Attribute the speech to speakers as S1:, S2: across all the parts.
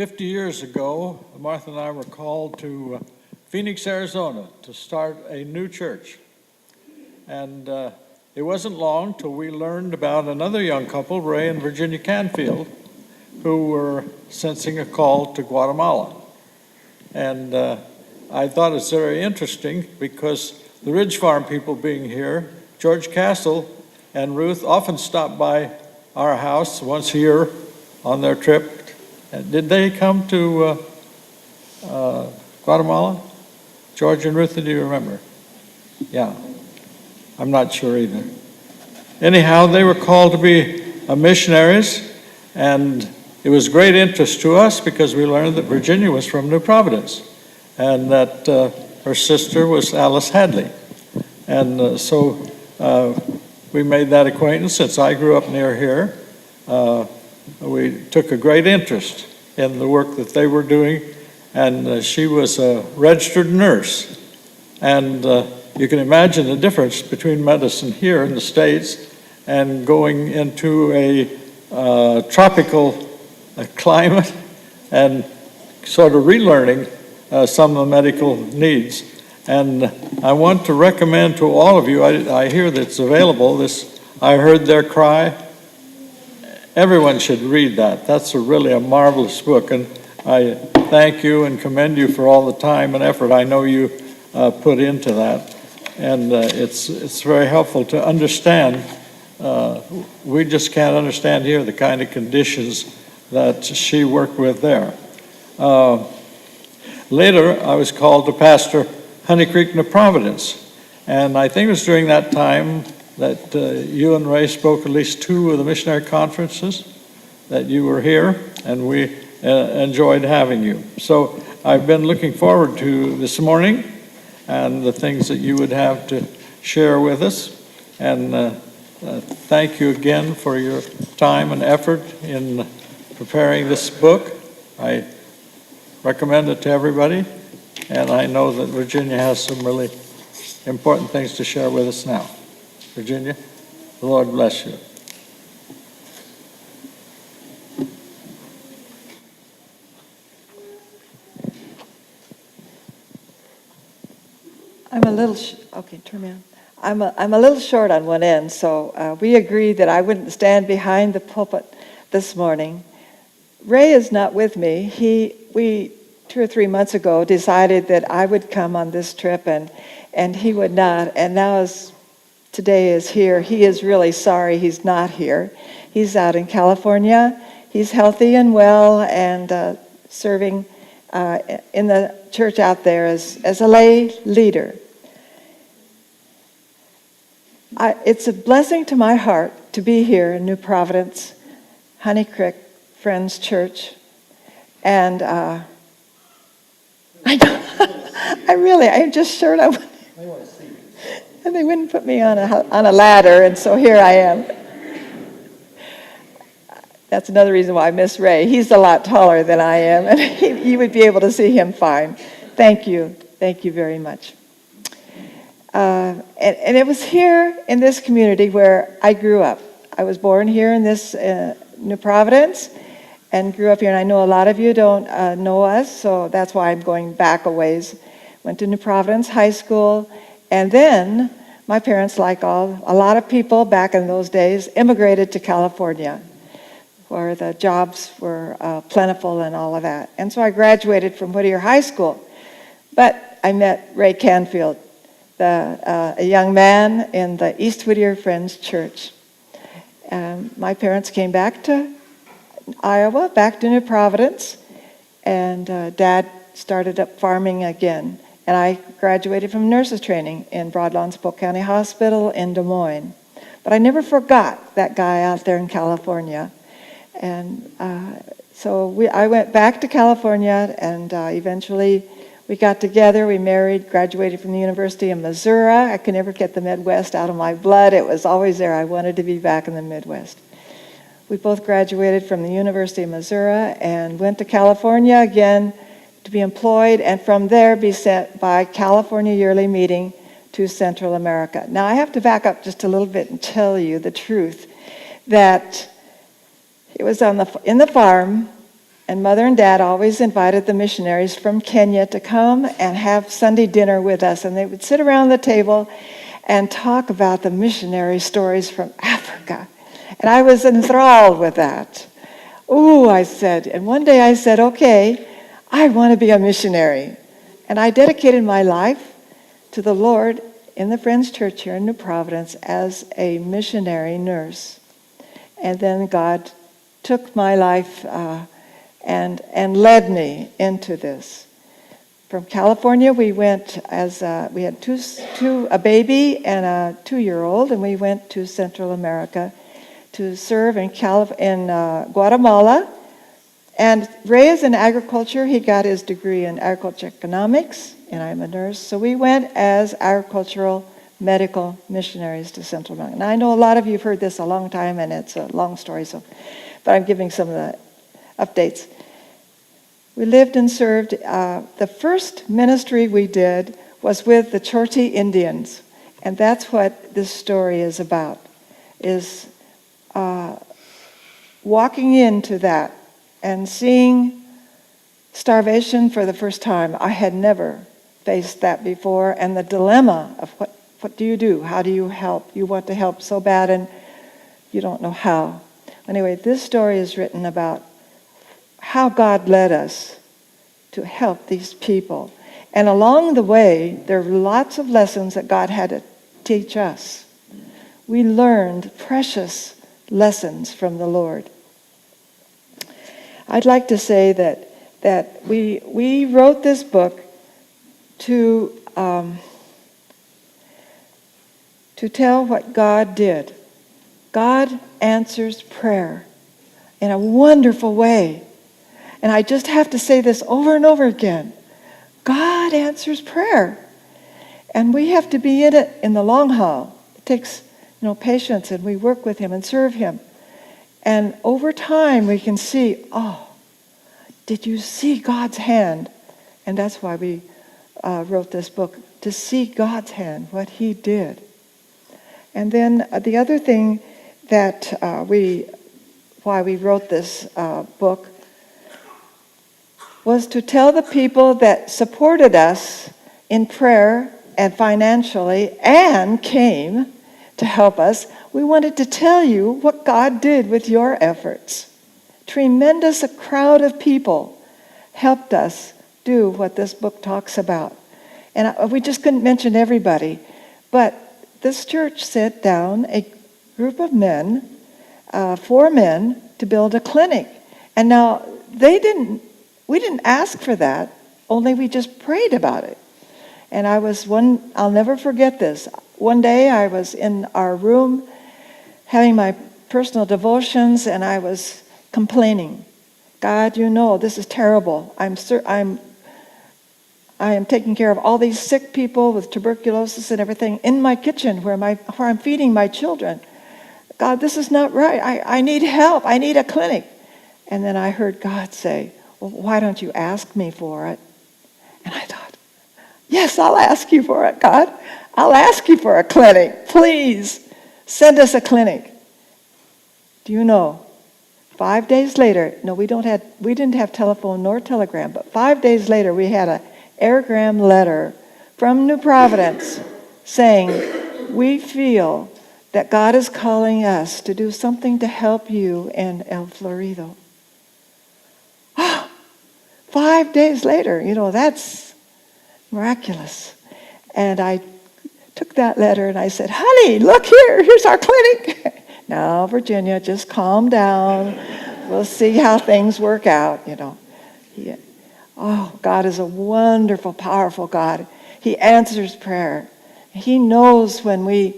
S1: 50 years ago, Martha and I were called to Phoenix, Arizona to start a new church. And it wasn't long till we learned about another young couple, Ray and Virginia Canfield, who were sensing a call to Guatemala. And I thought it's very interesting because the Ridge Farm people being here, George Castle and Ruth often stop by our house once a year on their trip. Did they come to Guatemala? George and Ruth, do you remember? Yeah, I'm not sure either. Anyhow, they were called to be missionaries, and it was great interest to us because we learned that Virginia was from New Providence and that her sister was Alice Hadley. And so we made that acquaintance. Since I grew up near here, we took a great interest in the work that they were doing, and she was a registered nurse. And you can imagine the difference between medicine here in the States and going into a tropical climate and sort of relearning some of the medical needs. And I want to recommend to all of you, I hear that it's available, this I Heard Their Cry. Everyone should read that. That's really a marvelous book, and I thank you and commend you for all the time and effort I know you put into that. And it's very helpful to understand. We just can't understand here the kind of conditions that she worked with there. Later, I was called to pastor Honey Creek, New Providence, and I think it was during that time that you and Ray spoke at least 2 of the missionary conferences that you were here, and we enjoyed having you. So I've been looking forward to this morning and the things that you would have to share with us. And thank you again for your time and effort in preparing this book. I recommend it to everybody, and I know that Virginia has some really important things to share with us now. Virginia, the Lord bless you.
S2: I'm a little, okay, turn me on. I'm a little short on one end, so we agreed that I wouldn't stand behind the pulpit this morning. Ray is not with me. We 2 or 3 months ago decided that I would come on this trip and he would not. And now as today is here, he is really sorry he's not here. He's out in California. He's healthy and well and serving in the church out there as a lay leader. It's a blessing to my heart to be here in New Providence, Honey Creek Friends Church. And I I'm just short. And they wouldn't put me on a ladder, and so here I am. That's another reason why I miss Ray. He's a lot taller than I am, and you would be able to see him fine. Thank you very much. And it was here in this community where I grew up. I was born here in this New Providence and grew up here, and I know a lot of you don't know us, so that's why I'm going back a ways. Went to New Providence High School, and then my parents, like a lot of people back in those days, immigrated to California, where the jobs were plentiful and all of that. And so I graduated from Whittier High School. But I met Ray Canfield, a young man in the East Whittier Friends Church. My parents came back to Iowa, back to New Providence, and Dad started up farming again. And I graduated from nurses training in Broadlawn Polk County Hospital in Des Moines. But I never forgot that guy out there in California. And so I went back to California, and eventually we got together, we married, graduated from the University of Missouri. I could never get the Midwest out of my blood. It was always there. I wanted to be back in the Midwest. We both graduated from the University of Missouri and went to California again to be employed, and from there be sent by California Yearly Meeting to Central America. Now I have to back up just a little bit and tell you the truth that it was in the farm And Mother and Dad always invited the missionaries from Kenya to come and have Sunday dinner with us. And they would sit around the table and talk about the missionary stories from Africa. And I was enthralled with that. Ooh, I said. And one day I said, okay, I want to be a missionary. And I dedicated my life to the Lord in the Friends Church here in New Providence as a missionary nurse. And then God took my life and led me into this. From California, we went as we had a baby and a 2-year-old, and we went to Central America to serve in Guatemala. And Ray is in agriculture. He got his degree in agriculture economics, and I'm a nurse. So we went as agricultural medical missionaries to Central America. And I know a lot of you have heard this a long time, and it's a long story, but I'm giving some of the updates. We lived and served. The first ministry we did was with the Chorti Indians, and that's what this story is about, is walking into that and seeing starvation for the first time. I had never faced that before, and the dilemma of what do you do? How do you help? You want to help so bad, and you don't know how. Anyway, this story is written about how God led us to help these people. And along the way, there were lots of lessons that God had to teach us. We learned precious lessons from the Lord. I'd like to say that we wrote this book to tell what God did. God answers prayer in a wonderful way. And I just have to say this over and over again. God answers prayer. And we have to be in it in the long haul. It takes, patience, and we work with him and serve him. And over time we can see, did you see God's hand? And that's why we wrote this book, to see God's hand, what he did. And then the other thing that why we wrote this book was to tell the people that supported us in prayer and financially and came to help us. We wanted to tell you what God did with your efforts. Tremendous crowd of people helped us do what this book talks about. And we just couldn't mention everybody, but this church sent down a group of men, 4 men, to build a clinic. And now we didn't ask for that, only we just prayed about it. And I'll never forget this. One day I was in our room having my personal devotions, and I was complaining. God, this is terrible. I am taking care of all these sick people with tuberculosis and everything in my kitchen where I'm feeding my children. God, this is not right. I need help. I need a clinic. And then I heard God say, well, why don't you ask me for it? And I thought, yes, I'll ask you for it, God. I'll ask you for a clinic. Please send us a clinic. Do you know, 5 days later, we didn't have telephone nor telegram, but 5 days later we had an airgram letter from New Providence saying, we feel that God is calling us to do something to help you in El Florido. 5 days later, that's miraculous. And I took that letter and I said, honey, look here's our clinic. Now, Virginia, just calm down. We'll see how things work out, God is a wonderful, powerful God. He answers prayer. He knows what we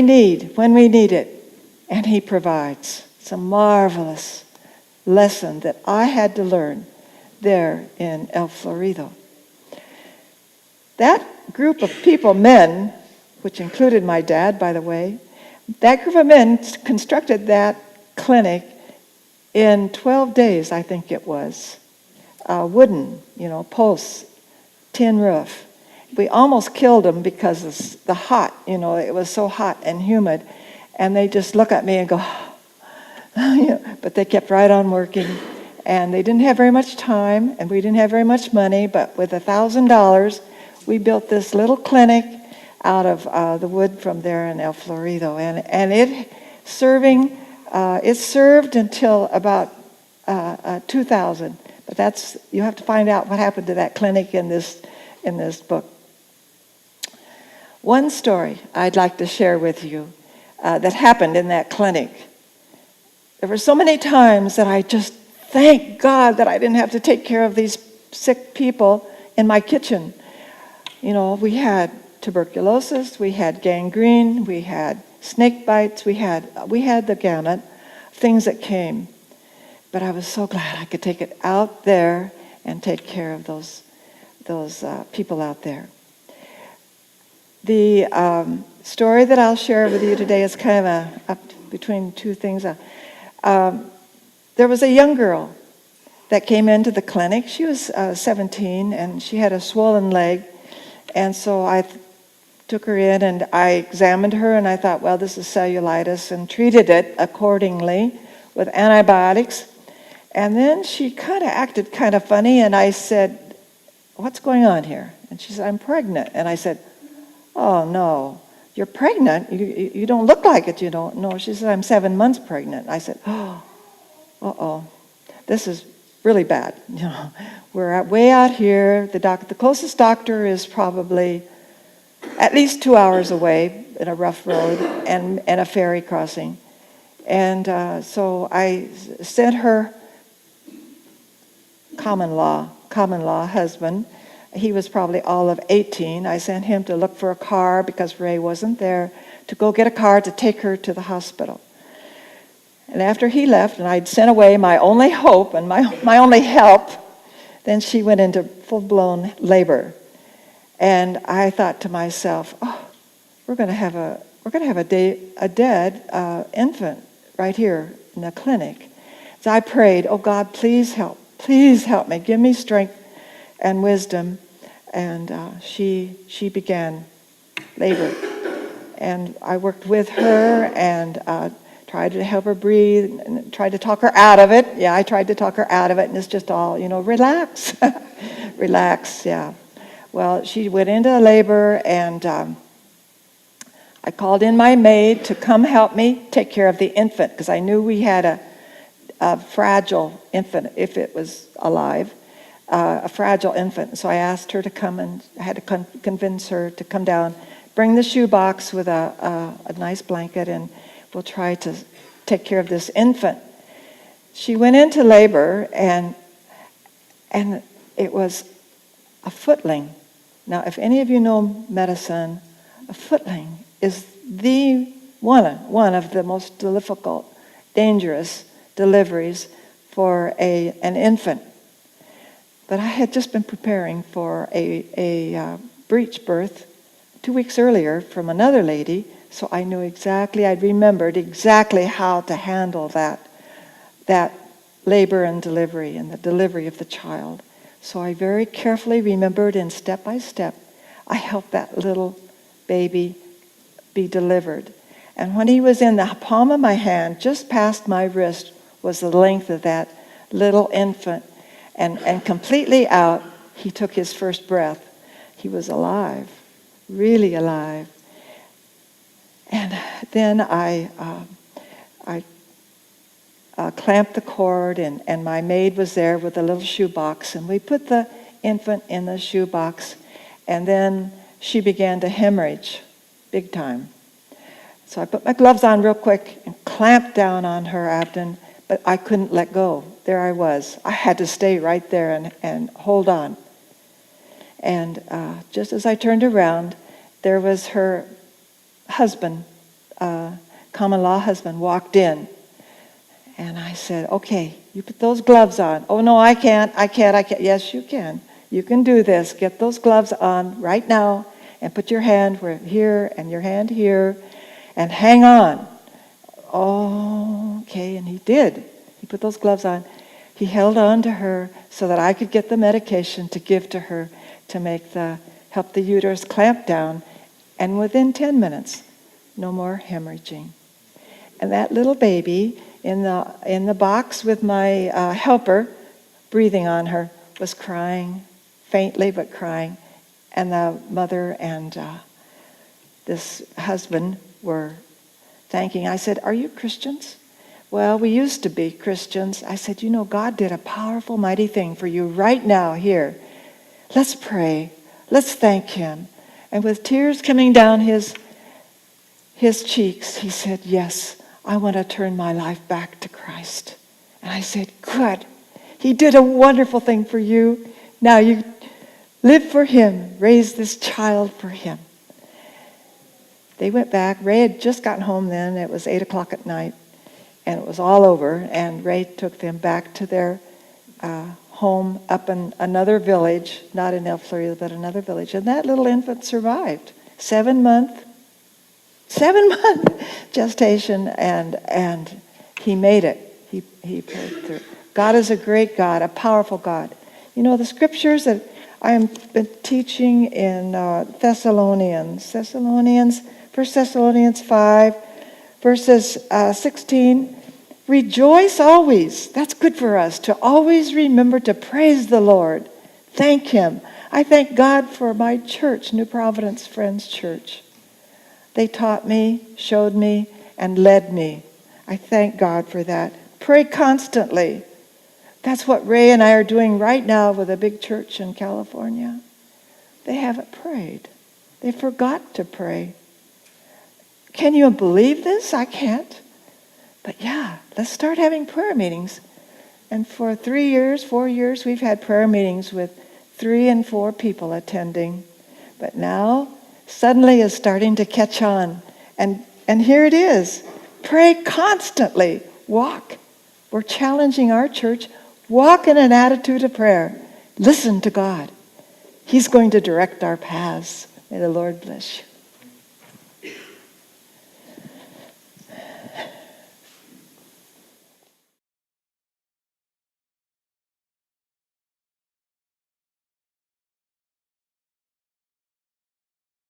S2: need, when we need it, and he provides. It's a marvelous lesson that I had to learn there in El Florido. That group of people, men, which included my dad, by the way, that group of men constructed that clinic in 12 days, I think it was. Wooden, posts, tin roof. We almost killed them because of the hot, it was so hot and humid. And they just look at me and go, but they kept right on working. And they didn't have very much time, and we didn't have very much money, but with $1,000, we built this little clinic out of the wood from there in El Florido. And it served until about 2000. But you have to find out what happened to that clinic in this book. One story I'd like to share with you that happened in that clinic. There were so many times that I just thank God that I didn't have to take care of these sick people in my kitchen. You know, we had tuberculosis, we had gangrene, we had snake bites, we had the gamut, things that came. But I was so glad I could take it out there and take care of those people out there. The story that I'll share with you today is kind of up between two things. There was a young girl that came into the clinic. She was 17, and she had a swollen leg. And so I took her in, and I examined her, and I thought, well, this is cellulitis, and treated it accordingly with antibiotics. And then she kind of acted kind of funny, and I said, what's going on here? And she said, I'm pregnant. And I said, oh, no, you're pregnant? You don't look like it, you don't know. She said, I'm 7 months pregnant. I said, oh, uh-oh, this is really bad. You know, we're way out here. The closest doctor is probably at least 2 hours away in a rough road and a ferry crossing. And so I sent her common law husband. He was probably all of 18. I sent him to look for a car because Ray wasn't there, to go get a car to take her to the hospital. And after he left, and I'd sent away my only hope and my only help, then she went into full-blown labor. And I thought to myself, oh, we're going to have a dead infant right here in the clinic. So I prayed, oh God, please help me, give me strength and wisdom. And she began labor. And I worked with her and tried to help her breathe and tried to talk her out of it. Yeah, I tried to talk her out of it, and it's just all, relax. Relax, yeah. Well, she went into labor, and I called in my maid to come help me take care of the infant, because I knew we had a fragile infant, if it was alive, a fragile infant. So I asked her to come, and I had to convince her to come down, bring the shoebox with a nice blanket, and we'll try to take care of this infant. She went into labor, and it was a footling. Now, if any of you know medicine, a footling is one of the most difficult, dangerous deliveries for an infant. But I had just been preparing for a breech birth 2 weeks earlier from another lady, so I knew exactly, I remembered exactly how to handle that labor and delivery and the delivery of the child. So I very carefully remembered, and step by step, I helped that little baby be delivered. And when he was in the palm of my hand, just past my wrist, was the length of that little infant. And completely out, he took his first breath. He was alive, really alive. And then I clamped the cord, and my maid was there with a little shoebox, and we put the infant in the shoebox, and then she began to hemorrhage big time. So I put my gloves on real quick and clamped down on her abdomen, but I couldn't let go. There I was. I had to stay right there and hold on. And just as I turned around, there was her husband, common law husband, walked in. And I said, okay, you put those gloves on. Oh, no, I can't. Yes, you can. You can do this. Get those gloves on right now and put your hand here and your hand here and hang on. Oh, okay, and he did. He put those gloves on. He held on to her so that I could get the medication to give to her to help the uterus clamp down. And within 10 minutes, no more hemorrhaging. And that little baby in the box with my helper breathing on her, was crying, faintly but crying. And the mother and this husband were thanking. I said, "Are you Christians?" "Well, we used to be Christians." I said, "You know, God did a powerful, mighty thing for you right now here. Let's pray. Let's thank him." And with tears coming down his cheeks, he said, "Yes, I want to turn my life back to Christ." And I said, "Good. He did a wonderful thing for you. Now you live for him. Raise this child for him." They went back. Ray had just gotten home then. It was 8 o'clock at night, and it was all over. And Ray took them back to their home up in another village, not in El Florida, but another village. And that little infant survived. 7-month gestation, and he made it. He prayed through. God is a great God, a powerful God. You know, the scriptures that I have been teaching in Thessalonians, 1 Thessalonians 5, verses 16, rejoice always. That's good for us, to always remember to praise the Lord. Thank him. I thank God for my church, New Providence Friends Church. They taught me, showed me, and led me. I thank God for that. Pray constantly. That's what Ray and I are doing right now with a big church in California. They haven't prayed. They forgot to pray. Can you believe this? I can't. But yeah, let's start having prayer meetings. And for 4 years, we've had prayer meetings with 3 and 4 people attending. But now, suddenly is starting to catch on. And here it is. Pray constantly. Walk. We're challenging our church. Walk in an attitude of prayer. Listen to God. He's going to direct our paths. May the Lord bless you.